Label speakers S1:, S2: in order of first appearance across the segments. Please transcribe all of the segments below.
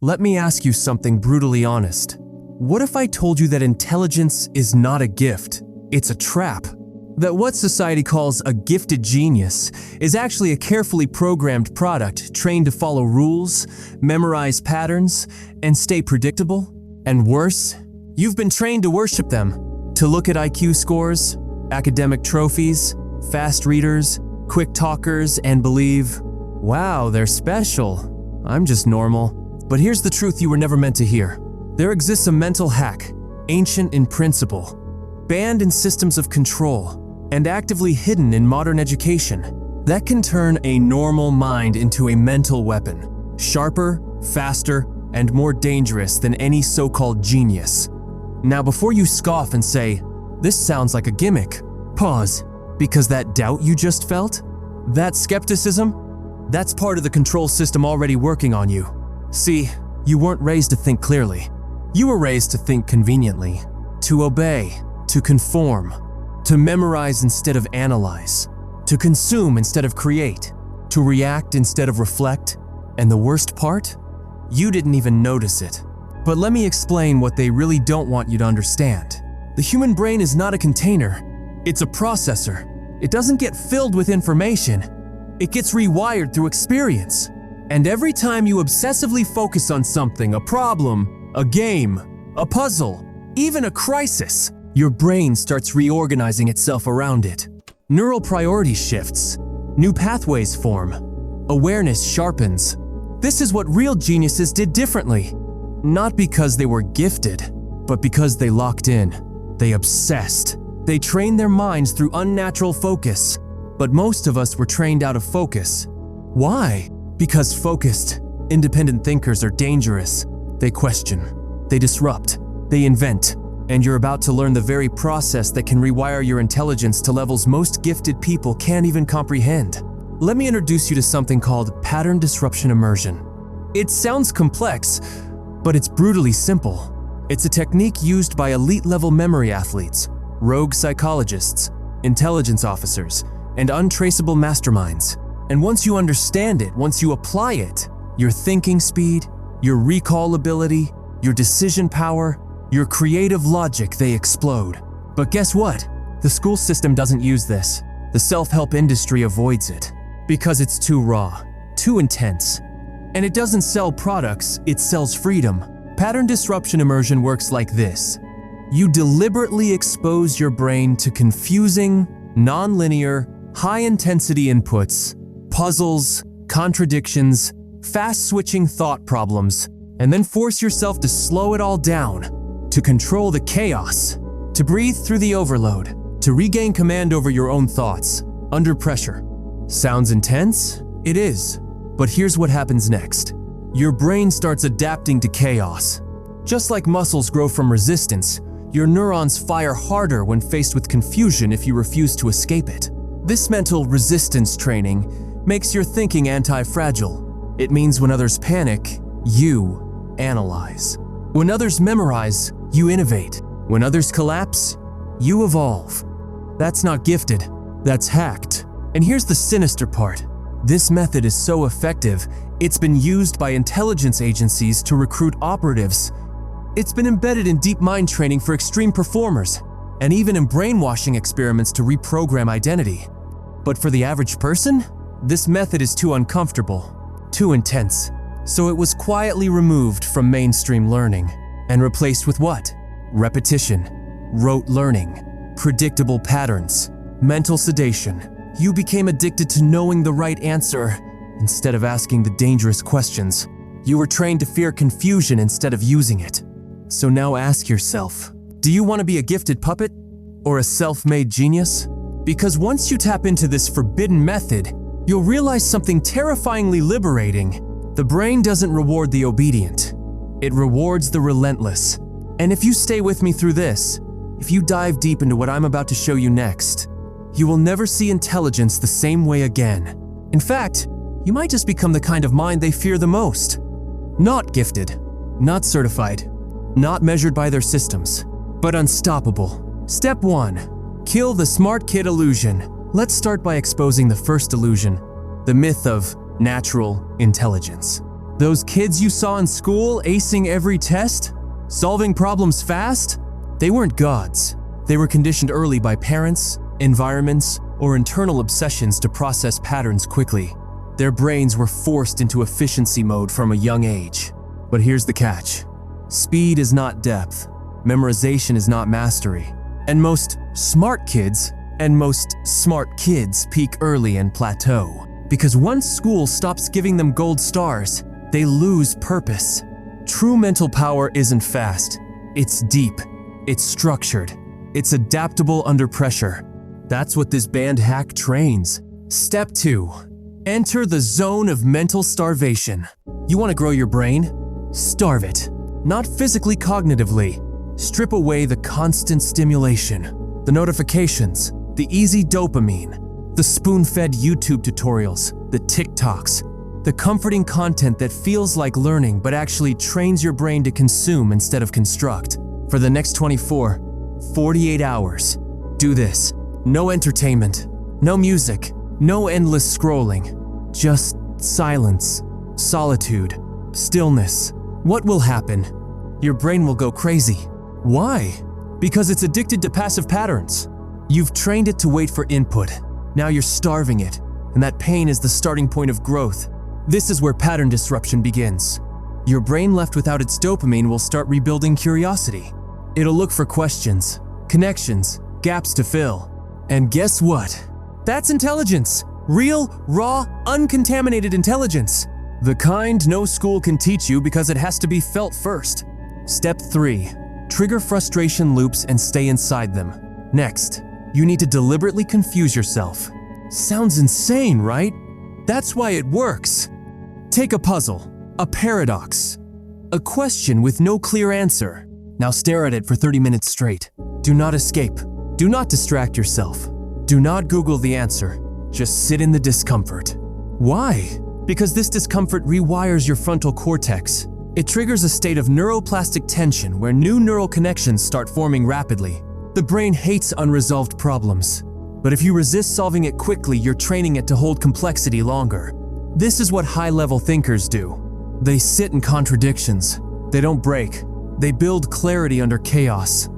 S1: Let me ask you something brutally honest. What if I told you that intelligence is not a gift, it's a trap? That what society calls a gifted genius is actually a carefully programmed product trained to follow rules, memorize patterns, and stay predictable? And worse, you've been trained to worship them, to look at IQ scores, academic trophies, fast readers, quick talkers, and believe, wow, they're special. I'm just normal. But here's the truth you were never meant to hear. There exists a mental hack, ancient in principle, banned in systems of control, and actively hidden in modern education, that can turn a normal mind into a mental weapon, sharper, faster, and more dangerous than any so-called genius. Now, before you scoff and say, "This sounds like a gimmick," pause, because that doubt you just felt, that skepticism, that's part of the control system already working on you. See, you weren't raised to think clearly. You were raised to think conveniently, to obey, to conform, to memorize instead of analyze, to consume instead of create, to react instead of reflect, and the worst part? You didn't even notice it. But let me explain what they really don't want you to understand. The human brain is not a container, it's a processor. It doesn't get filled with information, it gets rewired through experience. And every time you obsessively focus on something, a problem, a game, a puzzle, even a crisis, your brain starts reorganizing itself around it. Neural priority shifts, new pathways form, awareness sharpens. This is what real geniuses did differently. Not because they were gifted, but because they locked in. They obsessed. They trained their minds through unnatural focus. But most of us were trained out of focus. Why? Because focused, independent thinkers are dangerous. They question, they disrupt, they invent. And you're about to learn the very process that can rewire your intelligence to levels most gifted people can't even comprehend. Let me introduce you to something called pattern disruption immersion. It sounds complex, but it's brutally simple. It's a technique used by elite-level memory athletes, rogue psychologists, intelligence officers, and untraceable masterminds. And once you understand it, once you apply it, your thinking speed, your recall ability, your decision power, your creative logic, they explode. But guess what? The school system doesn't use this. The self-help industry avoids it because it's too raw, too intense. And it doesn't sell products, it sells freedom. Pattern disruption immersion works like this. You deliberately expose your brain to confusing, non-linear, high-intensity inputs, puzzles, contradictions, fast-switching thought problems, and then force yourself to slow it all down, to control the chaos, to breathe through the overload, to regain command over your own thoughts, under pressure. Sounds intense? It is. But here's what happens next. Your brain starts adapting to chaos. Just like muscles grow from resistance, your neurons fire harder when faced with confusion if you refuse to escape it. This mental resistance training makes your thinking anti-fragile. It means when others panic, you analyze. When others memorize, you innovate. When others collapse, you evolve. That's not gifted, that's hacked. And here's the sinister part. This method is so effective, it's been used by intelligence agencies to recruit operatives. It's been embedded in deep mind training for extreme performers, and even in brainwashing experiments to reprogram identity. But for the average person, this method is too uncomfortable, too intense. So it was quietly removed from mainstream learning and replaced with what? Repetition, rote learning, predictable patterns, mental sedation. You became addicted to knowing the right answer instead of asking the dangerous questions. You were trained to fear confusion instead of using it. So now ask yourself, do you want to be a gifted puppet or a self-made genius? Because once you tap into this forbidden method, you'll realize something terrifyingly liberating. The brain doesn't reward the obedient. It rewards the relentless. And if you stay with me through this, if you dive deep into what I'm about to show you next, you will never see intelligence the same way again. In fact, you might just become the kind of mind they fear the most. Not gifted, not certified, not measured by their systems, but unstoppable. Step 1. Kill the smart kid illusion. Let's start by exposing the first illusion, the myth of natural intelligence. Those kids you saw in school acing every test, solving problems fast, they weren't gods. They were conditioned early by parents, environments, or internal obsessions to process patterns quickly. Their brains were forced into efficiency mode from a young age. But here's the catch. Speed is not depth. Memorization is not mastery. And most smart kids peak early and plateau. Because once school stops giving them gold stars, they lose purpose. True mental power isn't fast. It's deep. It's structured. It's adaptable under pressure. That's what this band hack trains. Step 2. Enter the zone of mental starvation. You want to grow your brain? Starve it. Not physically, cognitively. Strip away the constant stimulation, the notifications, the easy dopamine, the spoon-fed YouTube tutorials, the TikToks, the comforting content that feels like learning but actually trains your brain to consume instead of construct. For the next 48 hours, do this. No entertainment, no music, no endless scrolling, just silence, solitude, stillness. What will happen? Your brain will go crazy. Why? Because it's addicted to passive patterns. You've trained it to wait for input. Now you're starving it, and that pain is the starting point of growth. This is where pattern disruption begins. Your brain left without its dopamine will start rebuilding curiosity. It'll look for questions, connections, gaps to fill. And guess what? That's intelligence. Real, raw, uncontaminated intelligence. The kind no school can teach you because it has to be felt first. Step 3. Trigger frustration loops and stay inside them. Next, you need to deliberately confuse yourself. Sounds insane, right? That's why it works. Take a puzzle, a paradox, a question with no clear answer. Now stare at it for 30 minutes straight. Do not escape. Do not distract yourself. Do not Google the answer. Just sit in the discomfort. Why? Because this discomfort rewires your frontal cortex. It triggers a state of neuroplastic tension where new neural connections start forming rapidly. The brain hates unresolved problems. But if you resist solving it quickly, you're training it to hold complexity longer. This is what high-level thinkers do. They sit in contradictions. They don't break. They build clarity under chaos.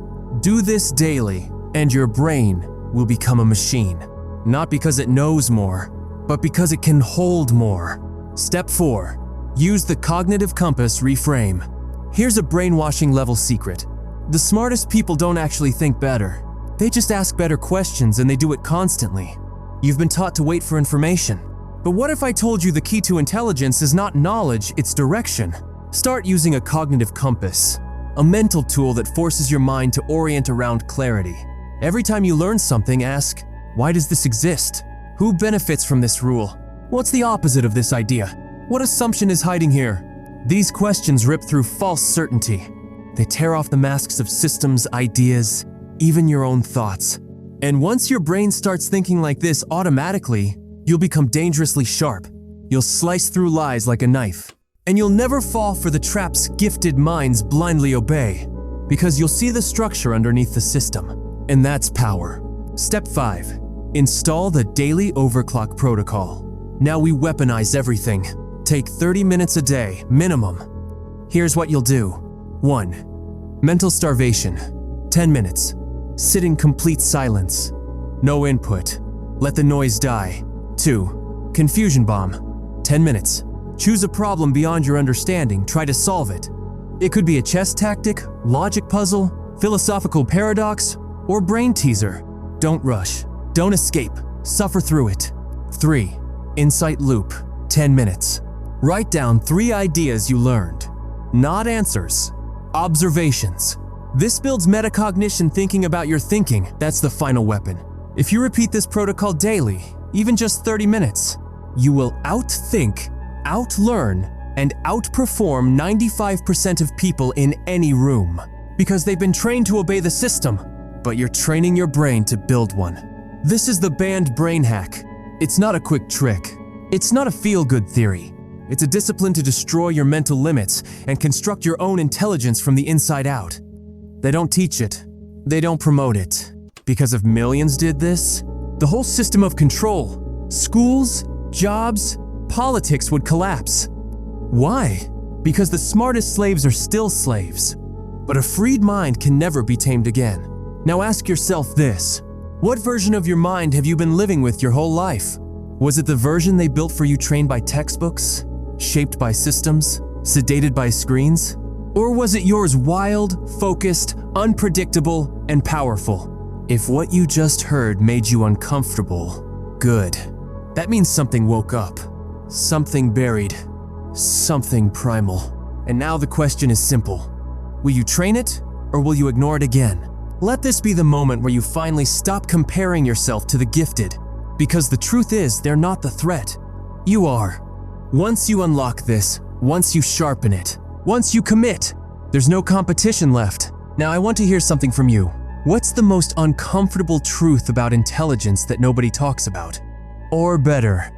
S1: Do this daily, and your brain will become a machine. Not because it knows more, but because it can hold more. Step 4. Use the cognitive compass reframe. Here's a brainwashing level secret. The smartest people don't actually think better. They just ask better questions and they do it constantly. You've been taught to wait for information. But what if I told you the key to intelligence is not knowledge, it's direction? Start using a cognitive compass, a mental tool that forces your mind to orient around clarity. Every time you learn something, ask, why does this exist? Who benefits from this rule? What's the opposite of this idea? What assumption is hiding here? These questions rip through false certainty. They tear off the masks of systems, ideas, even your own thoughts. And once your brain starts thinking like this automatically, you'll become dangerously sharp. You'll slice through lies like a knife. And you'll never fall for the traps gifted minds blindly obey, because you'll see the structure underneath the system. And that's power. Step 5. Install the daily overclock protocol. Now we weaponize everything. Take 30 minutes a day, minimum. Here's what you'll do. 1. Mental starvation. 10 minutes. Sit in complete silence. No input. Let the noise die. 2. Confusion bomb. 10 minutes. Choose a problem beyond your understanding. Try to solve it. It could be a chess tactic, logic puzzle, philosophical paradox, or brain teaser. Don't rush. Don't escape. Suffer through it. 3. Insight loop. 10 minutes. Write down 3 ideas you learned. Not answers. Observations. This builds metacognition, thinking about your thinking. That's the final weapon. If you repeat this protocol daily, even just 30 minutes, you will outthink, outlearn, and outperform 95% of people in any room. Because they've been trained to obey the system, but you're training your brain to build one. This is the banned brain hack. It's not a quick trick. It's not a feel-good theory. It's a discipline to destroy your mental limits and construct your own intelligence from the inside out. They don't teach it. They don't promote it. Because if millions did this, the whole system of control, schools, jobs, politics would collapse. Why? Because the smartest slaves are still slaves. But a freed mind can never be tamed again. Now ask yourself this. What version of your mind have you been living with your whole life? Was it the version they built for you trained by textbooks, shaped by systems, sedated by screens? Or was it yours wild, focused, unpredictable, and powerful? If what you just heard made you uncomfortable, good. That means something woke up, something buried, something primal. And now the question is simple. Will you train it, or will you ignore it again? Let this be the moment where you finally stop comparing yourself to the gifted, because the truth is they're not the threat. You are. Once you unlock this, once you sharpen it, once you commit, there's no competition left. Now I want to hear something from you. What's the most uncomfortable truth about intelligence that nobody talks about? Or better,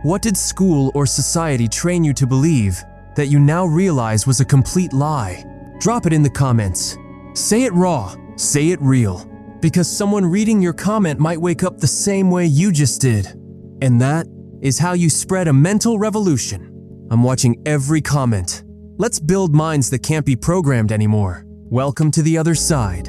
S1: what did school or society train you to believe that you now realize was a complete lie? Drop it in the comments. Say it raw, say it real, because someone reading your comment might wake up the same way you just did. And that is how you spread a mental revolution. I'm watching every comment. Let's build minds that can't be programmed anymore. Welcome to the other side.